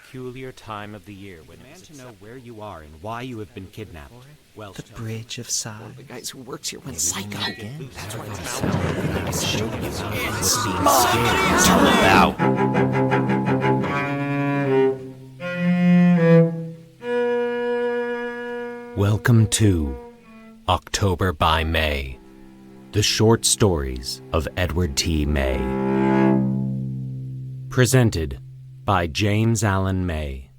peculiar time of the year when demand to know where you are and why you have been kidnapped. Well, The Bridge of Sighs. The guys who works here went psycho. That's what what it's about. about. I show you It's was being mine. scared. Turn it out. welcome to October by May, the short stories of Edward T. May. Presented by James Allen May.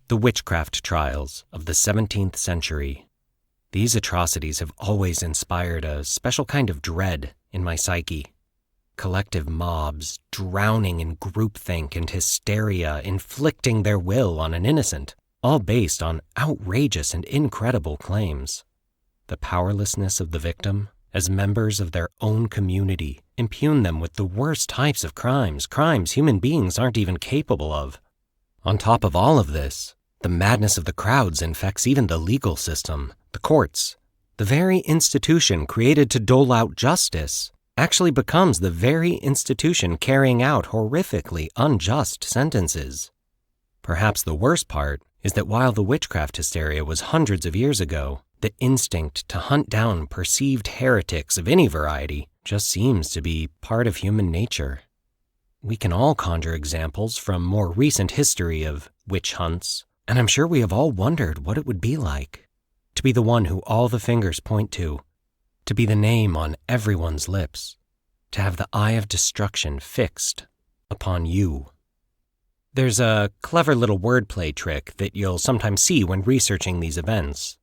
The witchcraft trials of the 17th century. These atrocities have always inspired a special kind of dread in my psyche. Collective mobs drowning in groupthink and hysteria, inflicting their will on an innocent, all based on outrageous and incredible claims. The powerlessness of the victim, as members of their own community, impugn them with the worst types of crimes human beings aren't even capable of. On top of all of this, the madness of the crowds infects even the legal system, the courts. The very institution created to dole out justice actually becomes the very institution carrying out horrifically unjust sentences. Perhaps the worst part is that while the witchcraft hysteria was hundreds of years ago, the instinct to hunt down perceived heretics of any variety just seems to be part of human nature. We can all conjure examples from more recent history of witch hunts, and I'm sure we have all wondered what it would be like to be the one who all the fingers point to be the name on everyone's lips, to have the eye of destruction fixed upon you. There's a clever little wordplay trick that you'll sometimes see when researching these events.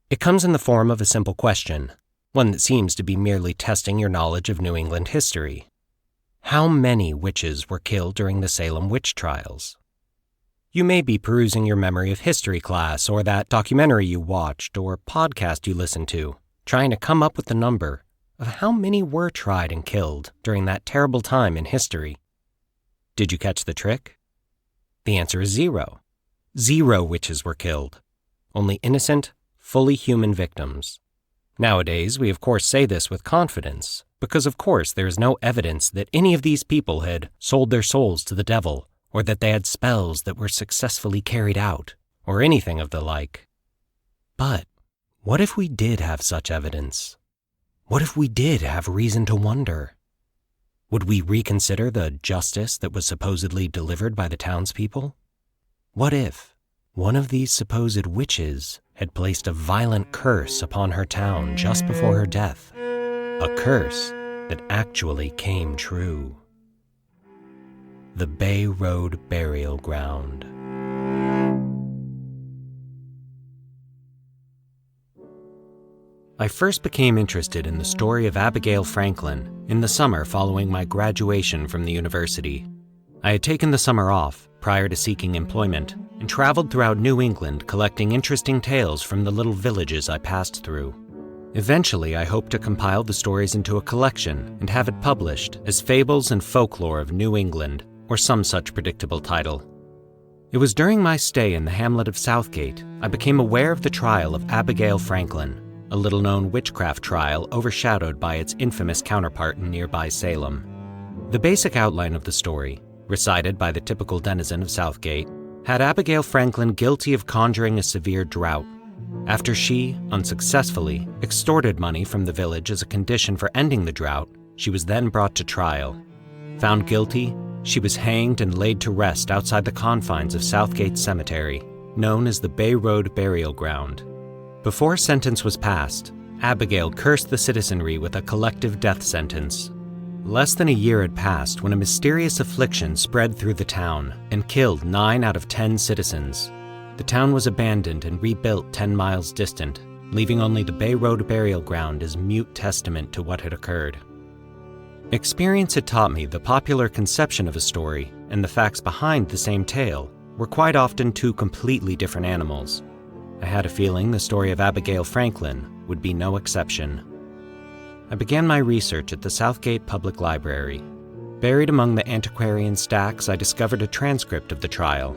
It comes in the form of a simple question, one that seems to be merely testing your knowledge of New England history. How many witches were killed during the Salem witch trials? You may be perusing your memory of history class or that documentary you watched or podcast you listened to, trying to come up with the number of how many were tried and killed during that terrible time in history. Did you catch the trick? The answer is 0. 0 witches were killed. Only innocent, fully human victims. Nowadays, we of course say this with confidence, because of course there is no evidence that any of these people had sold their souls to the devil, or that they had spells that were successfully carried out, or anything of the like. But what if we did have such evidence? What if we did have reason to wonder? Would we reconsider the justice that was supposedly delivered by the townspeople? What if one of these supposed witches had placed a violent curse upon her town just before her death? A curse that actually came true. The Bay Road Burial Ground. I first became interested in the story of Abigail Franklin in the summer following my graduation from the university. I had taken the summer off prior to seeking employment and traveled throughout New England collecting interesting tales from the little villages I passed through. Eventually, I hoped to compile the stories into a collection and have it published as Fables and Folklore of New England, or some such predictable title. It was during my stay in the hamlet of Southgate I became aware of the trial of Abigail Franklin, a little-known witchcraft trial overshadowed by its infamous counterpart in nearby Salem. The basic outline of the story, recited by the typical denizen of Southgate, had Abigail Franklin guilty of conjuring a severe drought. After she, unsuccessfully, extorted money from the village as a condition for ending the drought, she was then brought to trial. Found guilty, she was hanged and laid to rest outside the confines of Southgate Cemetery, known as the Bay Road Burial Ground. Before sentence was passed, Abigail cursed the citizenry with a collective death sentence. Less than a year had passed when a mysterious affliction spread through the town and killed 9 out of 10 citizens. The town was abandoned and rebuilt 10 miles distant, leaving only the Bay Road Burial Ground as mute testament to what had occurred. Experience had taught me the popular conception of a story and the facts behind the same tale were quite often two completely different animals. I had a feeling the story of Abigail Franklin would be no exception. I began my research at the Southgate Public Library. Buried among the antiquarian stacks, I discovered a transcript of the trial.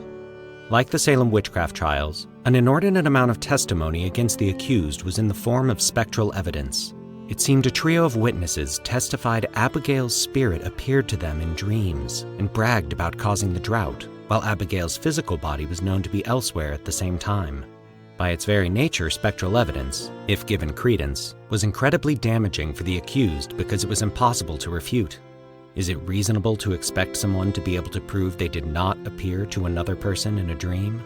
Like the Salem witchcraft trials, an inordinate amount of testimony against the accused was in the form of spectral evidence. It seemed a trio of witnesses testified Abigail's spirit appeared to them in dreams and bragged about causing the drought, while Abigail's physical body was known to be elsewhere at the same time. By its very nature, spectral evidence, if given credence, was incredibly damaging for the accused because it was impossible to refute. Is it reasonable to expect someone to be able to prove they did not appear to another person in a dream?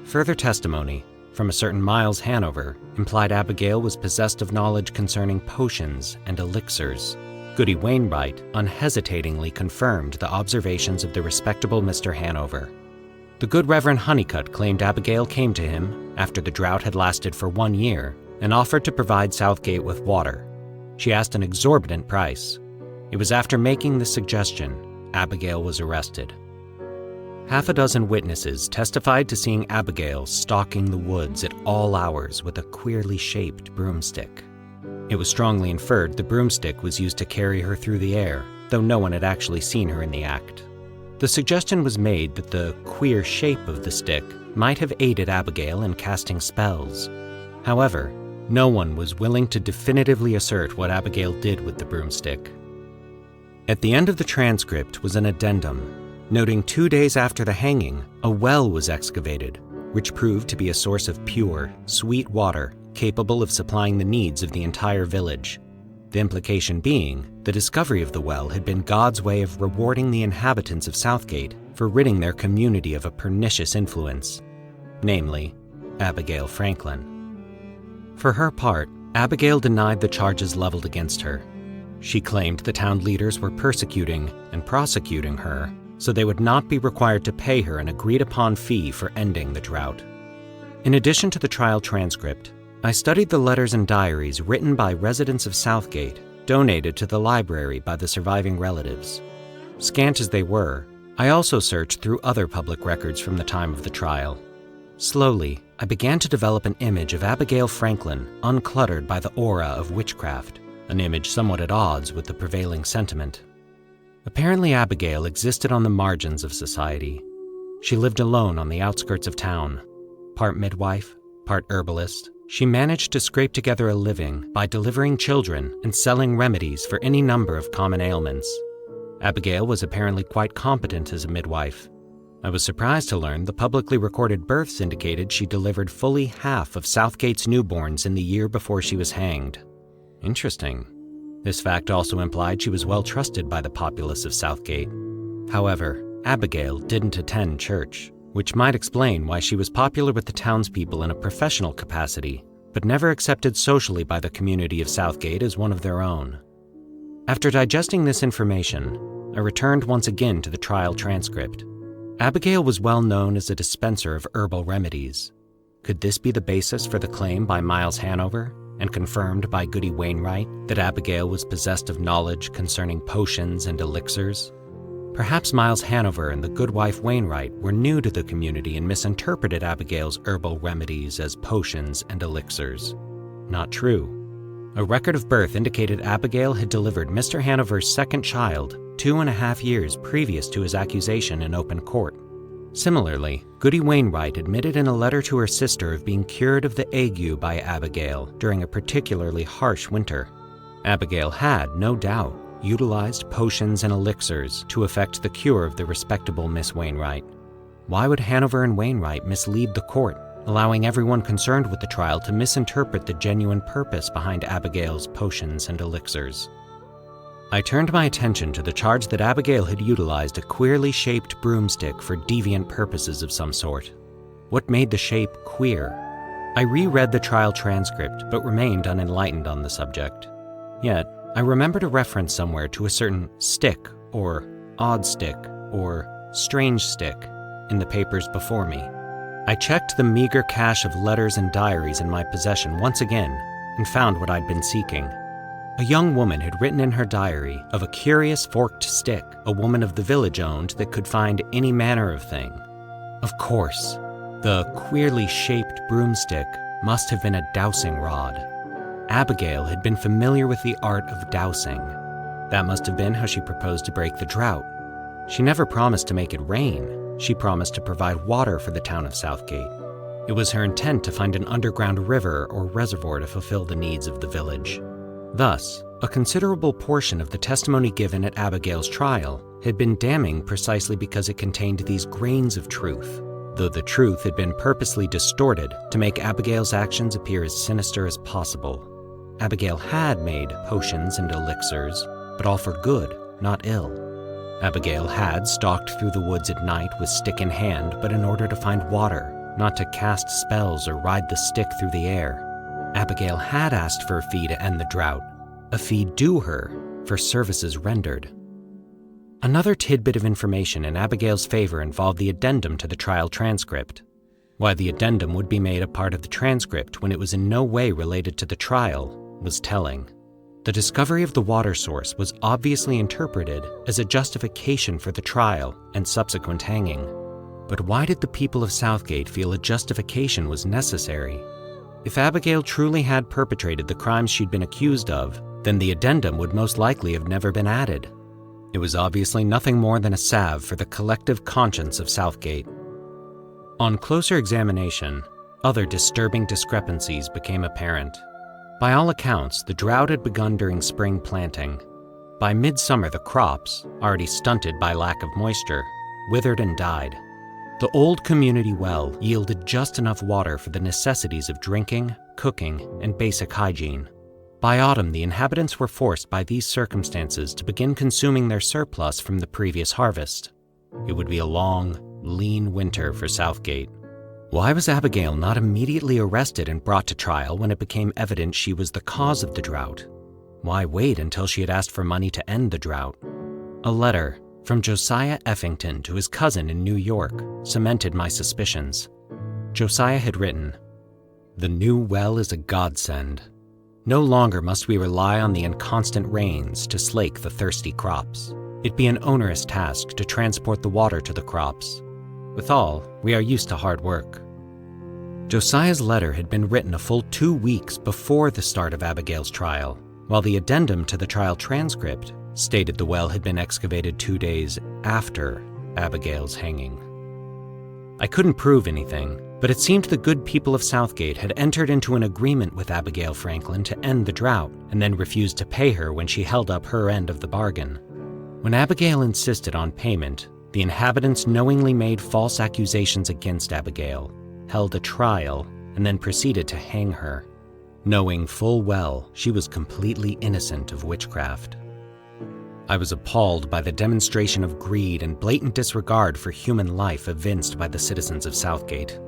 Further testimony from a certain Miles Hanover implied Abigail was possessed of knowledge concerning potions and elixirs. Goody Wainwright unhesitatingly confirmed the observations of the respectable Mr. Hanover. The good Reverend Honeycutt claimed Abigail came to him after the drought had lasted for 1 year and offered to provide Southgate with water. She asked an exorbitant price. It was after making this suggestion, Abigail was arrested. Half a dozen witnesses testified to seeing Abigail stalking the woods at all hours with a queerly shaped broomstick. It was strongly inferred the broomstick was used to carry her through the air, though no one had actually seen her in the act. The suggestion was made that the queer shape of the stick might have aided Abigail in casting spells. However, no one was willing to definitively assert what Abigail did with the broomstick. At the end of the transcript was an addendum, noting 2 days after the hanging, a well was excavated, which proved to be a source of pure, sweet water capable of supplying the needs of the entire village. The implication being, the discovery of the well had been God's way of rewarding the inhabitants of Southgate for ridding their community of a pernicious influence, namely, Abigail Franklin. For her part, Abigail denied the charges leveled against her. She claimed the town leaders were persecuting and prosecuting her, so they would not be required to pay her an agreed-upon fee for ending the drought. In addition to the trial transcript, I studied the letters and diaries written by residents of Southgate, donated to the library by the surviving relatives. Scant as they were, I also searched through other public records from the time of the trial. Slowly, I began to develop an image of Abigail Franklin uncluttered by the aura of witchcraft, an image somewhat at odds with the prevailing sentiment. Apparently, Abigail existed on the margins of society. She lived alone on the outskirts of town. Part midwife, part herbalist, she managed to scrape together a living by delivering children and selling remedies for any number of common ailments. Abigail was apparently quite competent as a midwife. I was surprised to learn the publicly recorded births indicated she delivered fully half of Southgate's newborns in the year before she was hanged. Interesting. This fact also implied she was well trusted by the populace of Southgate. However, Abigail didn't attend church, which might explain why she was popular with the townspeople in a professional capacity, but never accepted socially by the community of Southgate as one of their own. After digesting this information, I returned once again to the trial transcript. Abigail was well known as a dispenser of herbal remedies. Could this be the basis for the claim by Miles Hanover, and confirmed by Goody Wainwright, that Abigail was possessed of knowledge concerning potions and elixirs? Perhaps Miles Hanover and the good wife Wainwright were new to the community and misinterpreted Abigail's herbal remedies as potions and elixirs. Not true. A record of birth indicated Abigail had delivered Mr. Hanover's second child 2.5 years previous to his accusation in open court. Similarly, Goody Wainwright admitted in a letter to her sister of being cured of the ague by Abigail during a particularly harsh winter. Abigail had, no doubt, utilized potions and elixirs to effect the cure of the respectable Miss Wainwright. Why would Hanover and Wainwright mislead the court, allowing everyone concerned with the trial to misinterpret the genuine purpose behind Abigail's potions and elixirs? I turned my attention to the charge that Abigail had utilized a queerly shaped broomstick for deviant purposes of some sort. What made the shape queer? I reread the trial transcript but remained unenlightened on the subject. Yet, I remembered a reference somewhere to a certain stick, or odd stick, or strange stick in the papers before me. I checked the meager cache of letters and diaries in my possession once again and found what I'd been seeking. A young woman had written in her diary of a curious forked stick a woman of the village owned that could find any manner of thing. Of course, the queerly shaped broomstick must have been a dowsing rod. Abigail had been familiar with the art of dowsing. That must have been how she proposed to break the drought. She never promised to make it rain. She promised to provide water for the town of Southgate. It was her intent to find an underground river or reservoir to fulfill the needs of the village. Thus, a considerable portion of the testimony given at Abigail's trial had been damning precisely because it contained these grains of truth, though the truth had been purposely distorted to make Abigail's actions appear as sinister as possible. Abigail had made potions and elixirs, but all for good, not ill. Abigail had stalked through the woods at night with stick in hand, but in order to find water, not to cast spells or ride the stick through the air. Abigail had asked for a fee to end the drought, a fee due her for services rendered. Another tidbit of information in Abigail's favor involved the addendum to the trial transcript. Why the addendum would be made a part of the transcript when it was in no way related to the trial was telling. The discovery of the water source was obviously interpreted as a justification for the trial and subsequent hanging. But why did the people of Southgate feel a justification was necessary? If Abigail truly had perpetrated the crimes she'd been accused of, then the addendum would most likely have never been added. It was obviously nothing more than a salve for the collective conscience of Southgate. On closer examination, other disturbing discrepancies became apparent. By all accounts, the drought had begun during spring planting. By midsummer, the crops, already stunted by lack of moisture, withered and died. The old community well yielded just enough water for the necessities of drinking, cooking, and basic hygiene. By autumn, the inhabitants were forced by these circumstances to begin consuming their surplus from the previous harvest. It would be a long, lean winter for Southgate. Why was Abigail not immediately arrested and brought to trial when it became evident she was the cause of the drought? Why wait until she had asked for money to end the drought? A letter from Josiah Effington to his cousin in New York cemented my suspicions. Josiah had written, "The new well is a godsend. No longer must we rely on the inconstant rains to slake the thirsty crops. It be an onerous task to transport the water to the crops. Withal, we are used to hard work." Josiah's letter had been written a full 2 weeks before the start of Abigail's trial, while the addendum to the trial transcript stated the well had been excavated 2 days after Abigail's hanging. I couldn't prove anything, but it seemed the good people of Southgate had entered into an agreement with Abigail Franklin to end the drought and then refused to pay her when she held up her end of the bargain. When Abigail insisted on payment, the inhabitants knowingly made false accusations against Abigail, held a trial, and then proceeded to hang her, knowing full well she was completely innocent of witchcraft. I was appalled by the demonstration of greed and blatant disregard for human life evinced by the citizens of Southgate.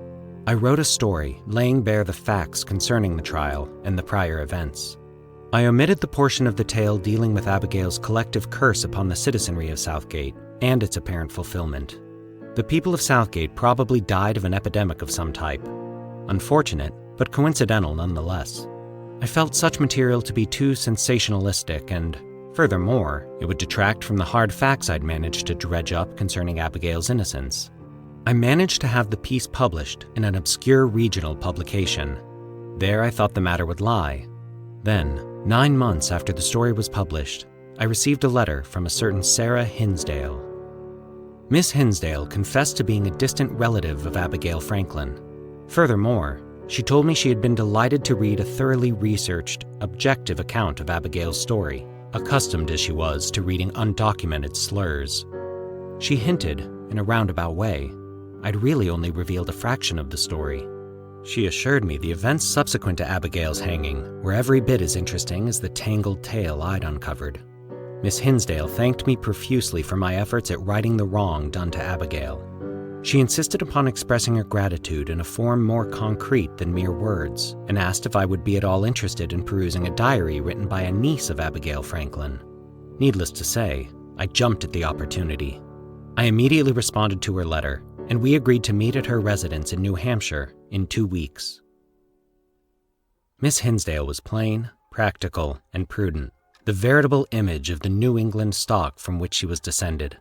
I wrote a story laying bare the facts concerning the trial and the prior events. I omitted the portion of the tale dealing with Abigail's collective curse upon the citizenry of Southgate and its apparent fulfillment. The people of Southgate probably died of an epidemic of some type. Unfortunate, but coincidental nonetheless. I felt such material to be too sensationalistic and, furthermore, it would detract from the hard facts I'd managed to dredge up concerning Abigail's innocence. I managed to have the piece published in an obscure regional publication. There I thought the matter would lie. Then, 9 months after the story was published, I received a letter from a certain Sarah Hinsdale. Miss Hinsdale confessed to being a distant relative of Abigail Franklin. Furthermore, she told me she had been delighted to read a thoroughly researched, objective account of Abigail's story, accustomed as she was to reading undocumented slurs. She hinted, in a roundabout way, I'd really only revealed a fraction of the story. She assured me the events subsequent to Abigail's hanging were every bit as interesting as the tangled tale I'd uncovered. Miss Hinsdale thanked me profusely for my efforts at righting the wrong done to Abigail. She insisted upon expressing her gratitude in a form more concrete than mere words, and asked if I would be at all interested in perusing a diary written by a niece of Abigail Franklin. Needless to say, I jumped at the opportunity. I immediately responded to her letter, and we agreed to meet at her residence in New Hampshire in 2 weeks. Miss Hinsdale was plain, practical, and prudent, the veritable image of the New England stock from which she was descended.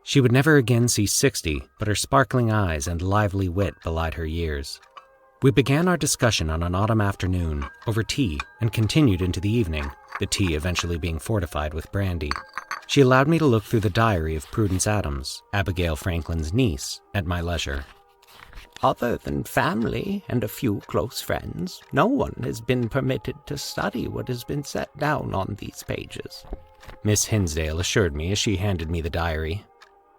She would never again see 60, but her sparkling eyes and lively wit belied her years. We began our discussion on an autumn afternoon, over tea, and continued into the evening, the tea eventually being fortified with brandy. She allowed me to look through the diary of Prudence Adams, Abigail Franklin's niece, at my leisure. Other than family and a few close friends, no one has been permitted to study what has been set down on these pages," Miss Hinsdale assured me as she handed me the diary.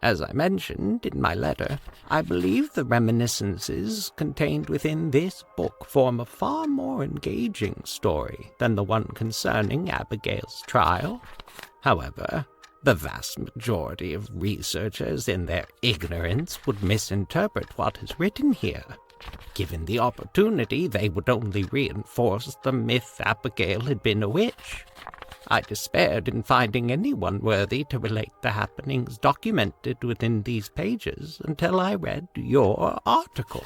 "As I mentioned in my letter, I believe the reminiscences contained within this book form a far more engaging story than the one concerning Abigail's trial. However, the vast majority of researchers in their ignorance would misinterpret what is written here. Given the opportunity, they would only reinforce the myth Abigail had been a witch. I despaired in finding anyone worthy to relate the happenings documented within these pages until I read your article."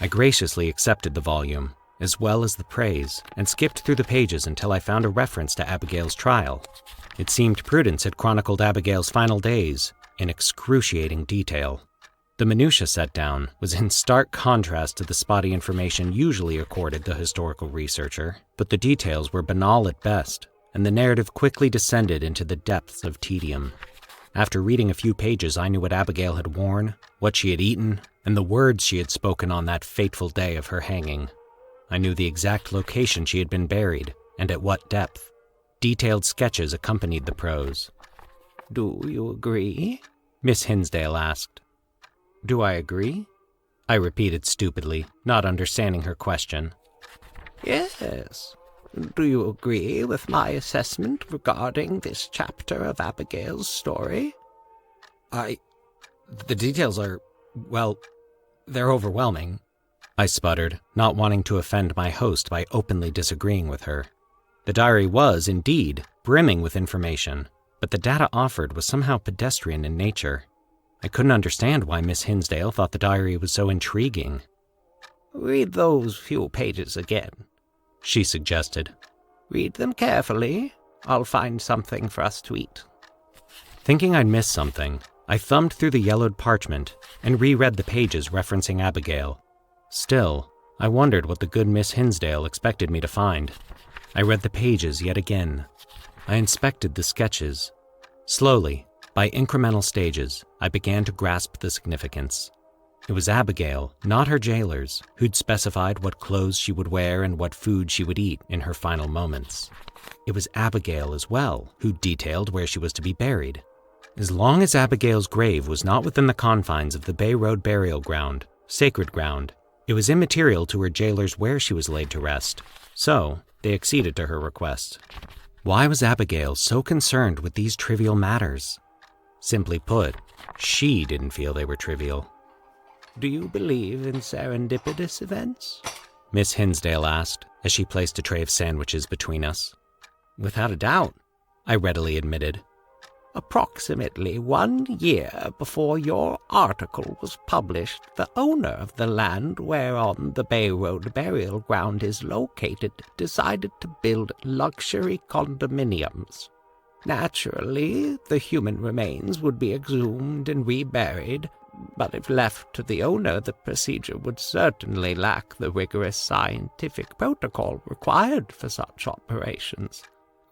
I graciously accepted the volume, as well as the praise, and skipped through the pages until I found a reference to Abigail's trial. It seemed Prudence had chronicled Abigail's final days in excruciating detail. The minutia set down was in stark contrast to the spotty information usually accorded the historical researcher, but the details were banal at best, and the narrative quickly descended into the depths of tedium. After reading a few pages, I knew what Abigail had worn, what she had eaten, and the words she had spoken on that fateful day of her hanging. I knew the exact location she had been buried, and at what depth. Detailed sketches accompanied the prose. "Do you agree?" Miss Hinsdale asked. "Do I agree?" I repeated stupidly, not understanding her question. "Yes. Do you agree with my assessment regarding this chapter of Abigail's story?" The details are, well, they're overwhelming," I sputtered, not wanting to offend my host by openly disagreeing with her. The diary was, indeed, brimming with information, but the data offered was somehow pedestrian in nature. I couldn't understand why Miss Hinsdale thought the diary was so intriguing. "Read those few pages again," she suggested. "Read them carefully. I'll find something for us to eat." Thinking I'd missed something, I thumbed through the yellowed parchment and reread the pages referencing Abigail. Still, I wondered what the good Miss Hinsdale expected me to find. I read the pages yet again. I inspected the sketches. Slowly, by incremental stages, I began to grasp the significance. It was Abigail, not her jailers, who'd specified what clothes she would wear and what food she would eat in her final moments. It was Abigail as well, who detailed where she was to be buried. As long as Abigail's grave was not within the confines of the Bay Road burial ground, sacred ground, it was immaterial to her jailers where she was laid to rest. So, they acceded to her request. Why was Abigail so concerned with these trivial matters? Simply put, she didn't feel they were trivial. "Do you believe in serendipitous events?" Miss Hinsdale asked as she placed a tray of sandwiches between us. "Without a doubt," I readily admitted. "Approximately 1 year before your article was published, the owner of the land whereon the Bay Road burial ground is located decided to build luxury condominiums. Naturally, the human remains would be exhumed and reburied, but if left to the owner, the procedure would certainly lack the rigorous scientific protocol required for such operations.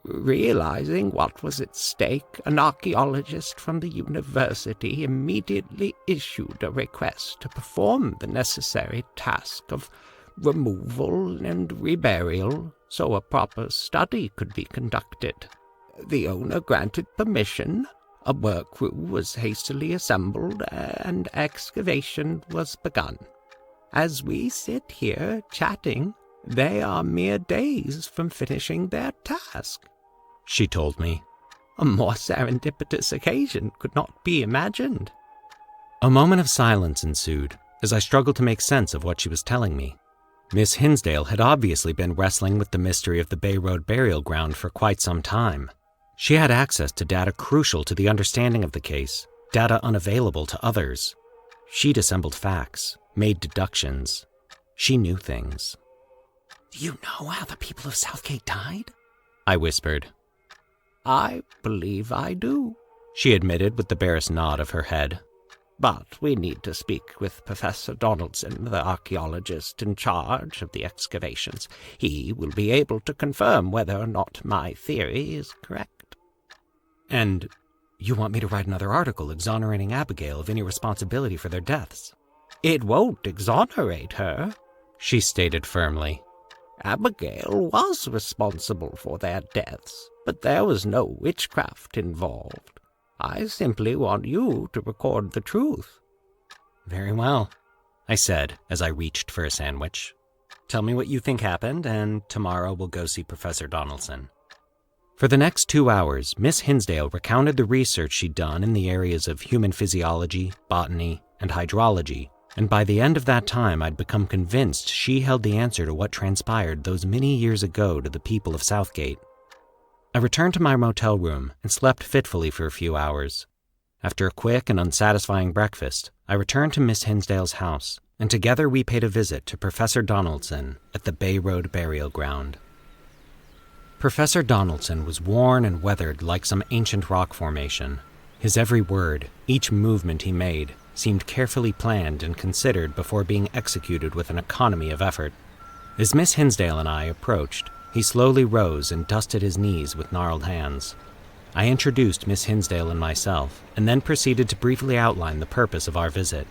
Realizing what was at stake, an archaeologist from the university immediately issued a request to perform the necessary task of removal and reburial so a proper study could be conducted. The owner granted permission, a work crew was hastily assembled, and excavation was begun. As we sit here chatting, they are mere days from finishing their task," she told me. "A more serendipitous occasion could not be imagined." A moment of silence ensued as I struggled to make sense of what she was telling me. Miss Hinsdale had obviously been wrestling with the mystery of the Bay Road burial ground for quite some time. She had access to data crucial to the understanding of the case, data unavailable to others. She'd assembled facts, made deductions. She knew things. "Do you know how the people of Southgate died?" I whispered. "I believe I do," she admitted with the barest nod of her head. "But we need to speak with Professor Donaldson, the archaeologist in charge of the excavations. He will be able to confirm whether or not my theory is correct." "And you want me to write another article exonerating Abigail of any responsibility for their deaths?" It won't exonerate her, she stated firmly. Abigail was responsible for their deaths, but there was no witchcraft involved. I simply want you to record the truth. Very well, I said as I reached for a sandwich. Tell me what you think happened, and tomorrow we'll go see Professor Donaldson. For the next 2 hours, Miss Hinsdale recounted the research she'd done in the areas of human physiology, botany, and hydrology, and by the end of that time I'd become convinced she held the answer to what transpired those many years ago to the people of Southgate. I returned to my motel room and slept fitfully for a few hours. After a quick and unsatisfying breakfast, I returned to Miss Hinsdale's house, and together we paid a visit to Professor Donaldson at the Bay Road Burial Ground. Professor Donaldson was worn and weathered like some ancient rock formation. His every word, each movement he made, seemed carefully planned and considered before being executed with an economy of effort. As Miss Hinsdale and I approached, he slowly rose and dusted his knees with gnarled hands. I introduced Miss Hinsdale and myself, and then proceeded to briefly outline the purpose of our visit.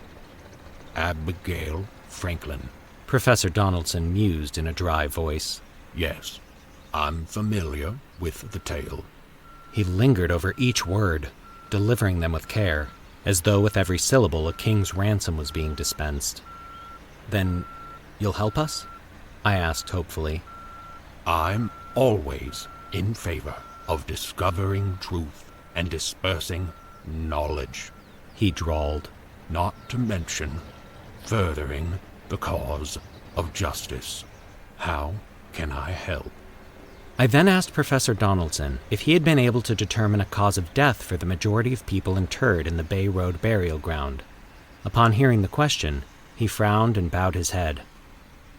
Abigail Franklin, Professor Donaldson mused in a dry voice. Yes, I'm familiar with the tale. He lingered over each word, delivering them with care, as though with every syllable a king's ransom was being dispensed. Then, you'll help us? I asked hopefully. I'm always in favor of discovering truth and dispersing knowledge, he drawled. Not to mention furthering the cause of justice. How can I help? I then asked Professor Donaldson if he had been able to determine a cause of death for the majority of people interred in the Bay Road Burial Ground. Upon hearing the question, he frowned and bowed his head.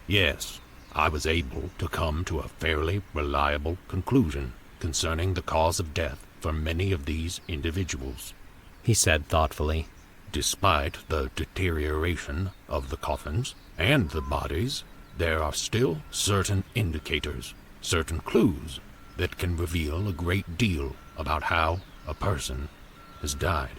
Yes, I was able to come to a fairly reliable conclusion concerning the cause of death for many of these individuals, he said thoughtfully. Despite the deterioration of the coffins and the bodies, there are still certain indicators, certain clues that can reveal a great deal about how a person has died.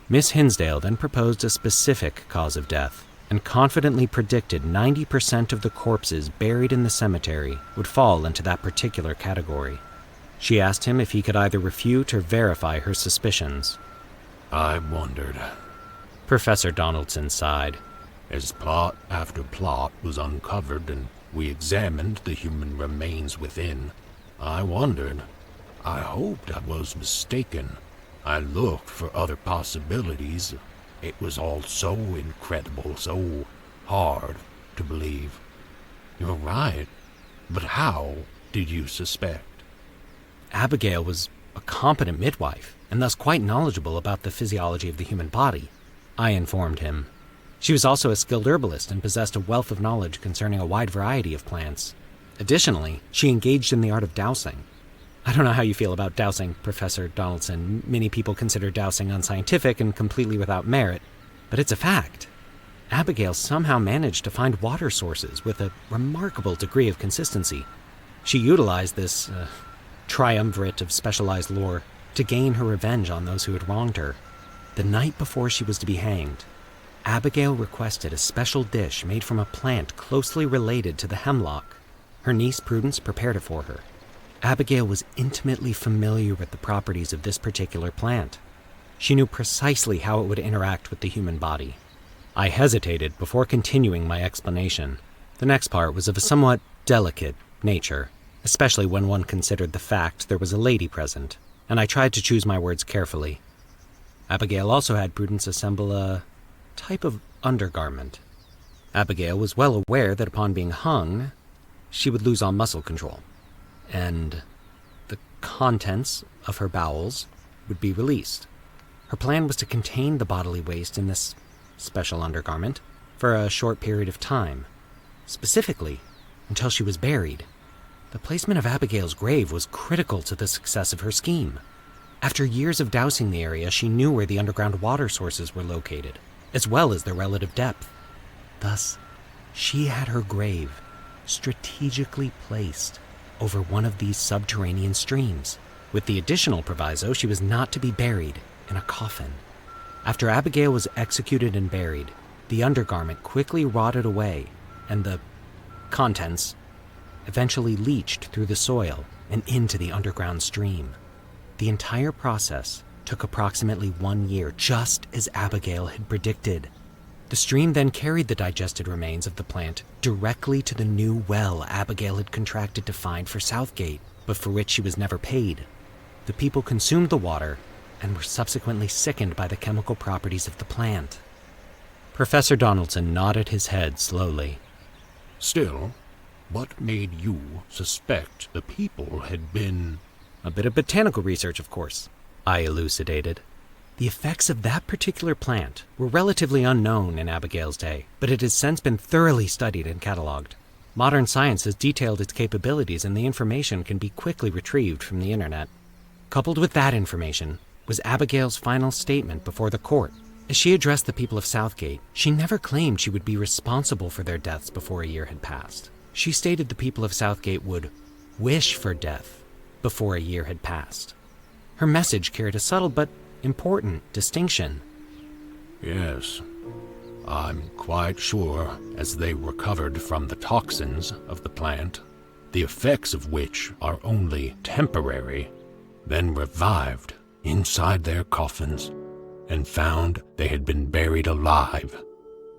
Miss Hinsdale then proposed a specific cause of death and confidently predicted 90% of the corpses buried in the cemetery would fall into that particular category. She asked him if he could either refute or verify her suspicions. I wondered. Professor Donaldson sighed. As plot after plot was uncovered and we examined the human remains within, I wondered. I hoped I was mistaken. I looked for other possibilities. It was all so incredible, so hard to believe. You're right, but how did you suspect? Abigail was a competent midwife, and thus quite knowledgeable about the physiology of the human body, I informed him. She was also a skilled herbalist and possessed a wealth of knowledge concerning a wide variety of plants. Additionally, she engaged in the art of dowsing. I don't know how you feel about dowsing, Professor Donaldson. Many people consider dowsing unscientific and completely without merit, but it's a fact. Abigail somehow managed to find water sources with a remarkable degree of consistency. She utilized this triumvirate of specialized lore to gain her revenge on those who had wronged her. The night before she was to be hanged, Abigail requested a special dish made from a plant closely related to the hemlock. Her niece Prudence prepared it for her. Abigail was intimately familiar with the properties of this particular plant. She knew precisely how it would interact with the human body. I hesitated before continuing my explanation. The next part was of a somewhat delicate nature, especially when one considered the fact there was a lady present, and I tried to choose my words carefully. Abigail also had Prudence assemble a type of undergarment. Abigail was well aware that upon being hung, she would lose all muscle control, and the contents of her bowels would be released. Her plan was to contain the bodily waste in this special undergarment for a short period of time, specifically until she was buried. The placement of Abigail's grave was critical to the success of her scheme. After years of dousing the area, she knew where the underground water sources were located, as well as their relative depth. Thus, she had her grave strategically placed over one of these subterranean streams, with the additional proviso she was not to be buried in a coffin. After Abigail was executed and buried, The undergarment quickly rotted away, and the contents eventually leached through the soil and into the underground stream. The entire process took approximately 1 year, just as Abigail had predicted. The stream then carried the digested remains of the plant directly to the new well Abigail had contracted to find for Southgate, but for which she was never paid. The people consumed the water and were subsequently sickened by the chemical properties of the plant. Professor Donaldson nodded his head slowly. Still, what made you suspect the people had been... A bit of botanical research, of course, I elucidated. The effects of that particular plant were relatively unknown in Abigail's day, but it has since been thoroughly studied and cataloged. Modern science has detailed its capabilities, and the information can be quickly retrieved from the internet. Coupled with that information was Abigail's final statement before the court. As she addressed the people of Southgate, she never claimed she would be responsible for their deaths before a year had passed. She stated the people of Southgate would wish for death before a year had passed. Her message carried a subtle but important distinction. Yes, I'm quite sure as they recovered from the toxins of the plant, the effects of which are only temporary, then revived inside their coffins and found they had been buried alive.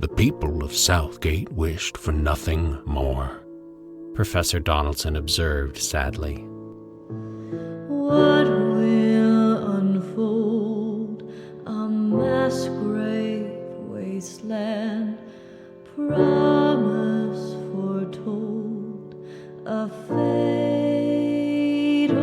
The people of Southgate wished for nothing more. Professor Donaldson observed sadly. What will unfold? A mass grave wasteland, promise foretold, a fatal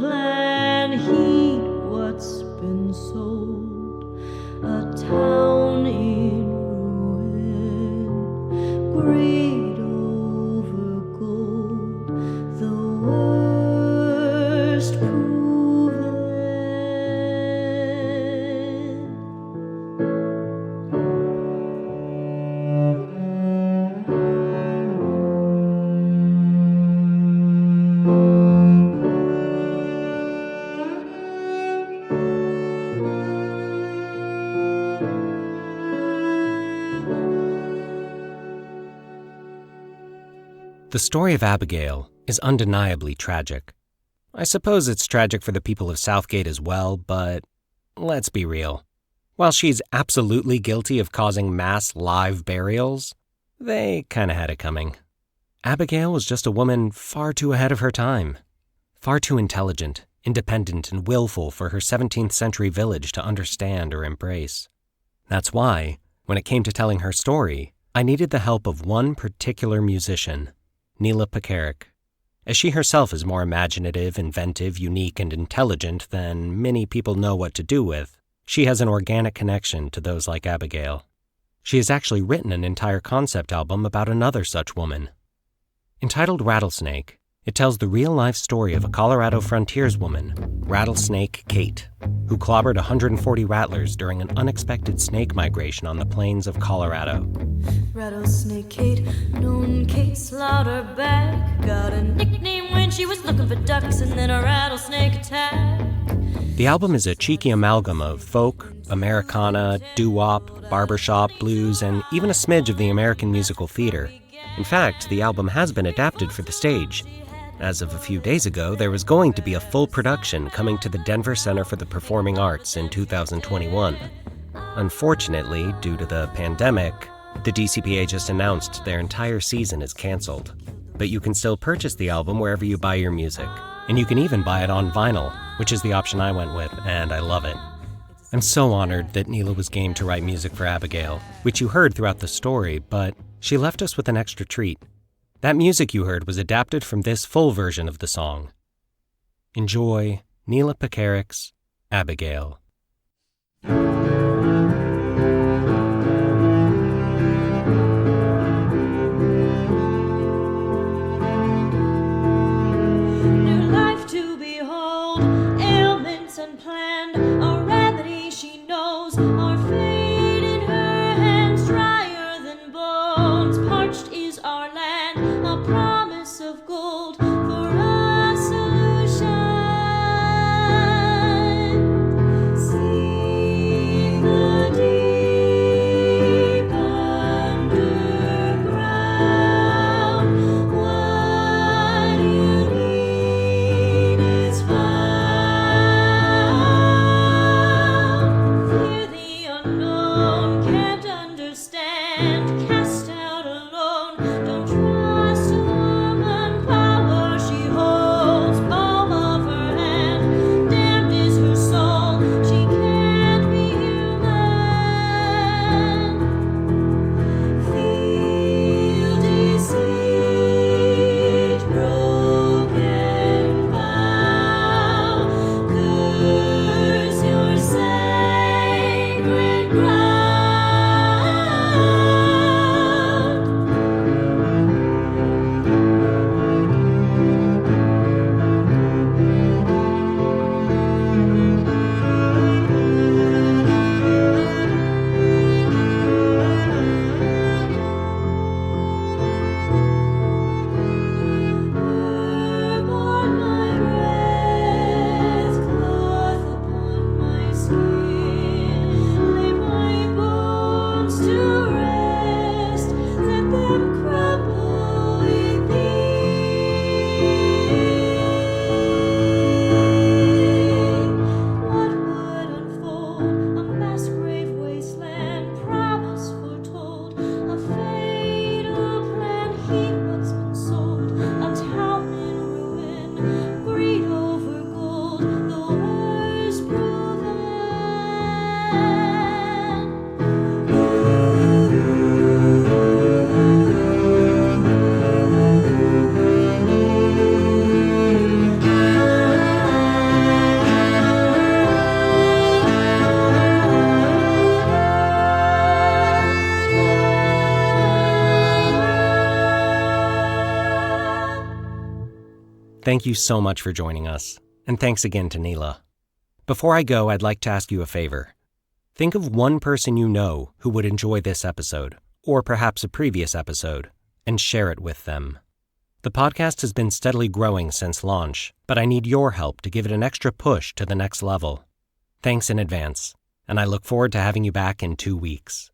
plan. Heed what's been sold, a town in ruin, greed over gold, the worst proven. The story of Abigail is undeniably tragic. I suppose it's tragic for the people of Southgate as well, but let's be real. While she's absolutely guilty of causing mass live burials, they kinda had it coming. Abigail was just a woman far too ahead of her time. Far too intelligent, independent, and willful for her 17th century village to understand or embrace. That's why, when it came to telling her story, I needed the help of one particular musician, Neyla Pekarek. As she herself is more imaginative, inventive, unique, and intelligent than many people know what to do with, she has an organic connection to those like Abigail. She has actually written an entire concept album about another such woman. Entitled Rattlesnake, it tells the real-life story of a Colorado frontierswoman, Rattlesnake Kate, who clobbered 140 rattlers during an unexpected snake migration on the plains of Colorado. Rattlesnake Kate, known Kate Slaughterback, got a nickname when she was looking for ducks and then a rattlesnake attack. The album is a cheeky amalgam of folk, Americana, doo-wop, barbershop, blues, and even a smidge of the American musical theater. In fact, the album has been adapted for the stage. As of a few days ago, there was going to be a full production coming to the Denver Center for the Performing Arts in 2021. Unfortunately, due to the pandemic, the DCPA just announced their entire season is canceled. But you can still purchase the album wherever you buy your music. And you can even buy it on vinyl, which is the option I went with, and I love it. I'm so honored that Neyla was game to write music for Abigail, which you heard throughout the story, but she left us with an extra treat. That music you heard was adapted from this full version of the song. Enjoy Neyla Pekarek's Abigail. New life to behold, ailments unplanned, a remedy she knows, our fate in her hands, drier than bones, parched is our land, a promise of gold for a solution. See Thank you so much for joining us, and thanks again to Neyla. Before I go, I'd like to ask you a favor. Think of one person you know who would enjoy this episode, or perhaps a previous episode, and share it with them. The podcast has been steadily growing since launch, but I need your help to give it an extra push to the next level. Thanks in advance, and I look forward to having you back in 2 weeks.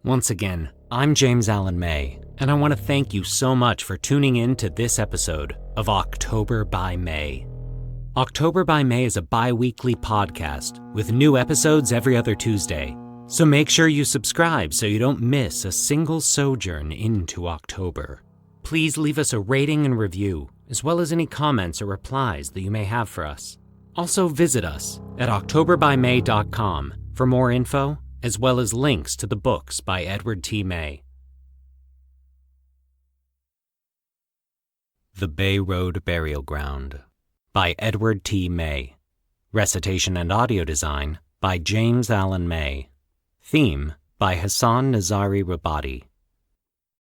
Once again, I'm James Allen May, and I want to thank you so much for tuning in to this episode of October by May. October by May is a bi-weekly podcast with new episodes every other Tuesday, so make sure you subscribe so you don't miss a single sojourn into October. Please leave us a rating and review, as well as any comments or replies that you may have for us. Also visit us at octoberbymay.com for more info, as well as links to the books by Edward T. May. The Bay Road Burial Ground by Edward T. May. Recitation and audio design by James Allen May. Theme by Hassan Nazari Rabati.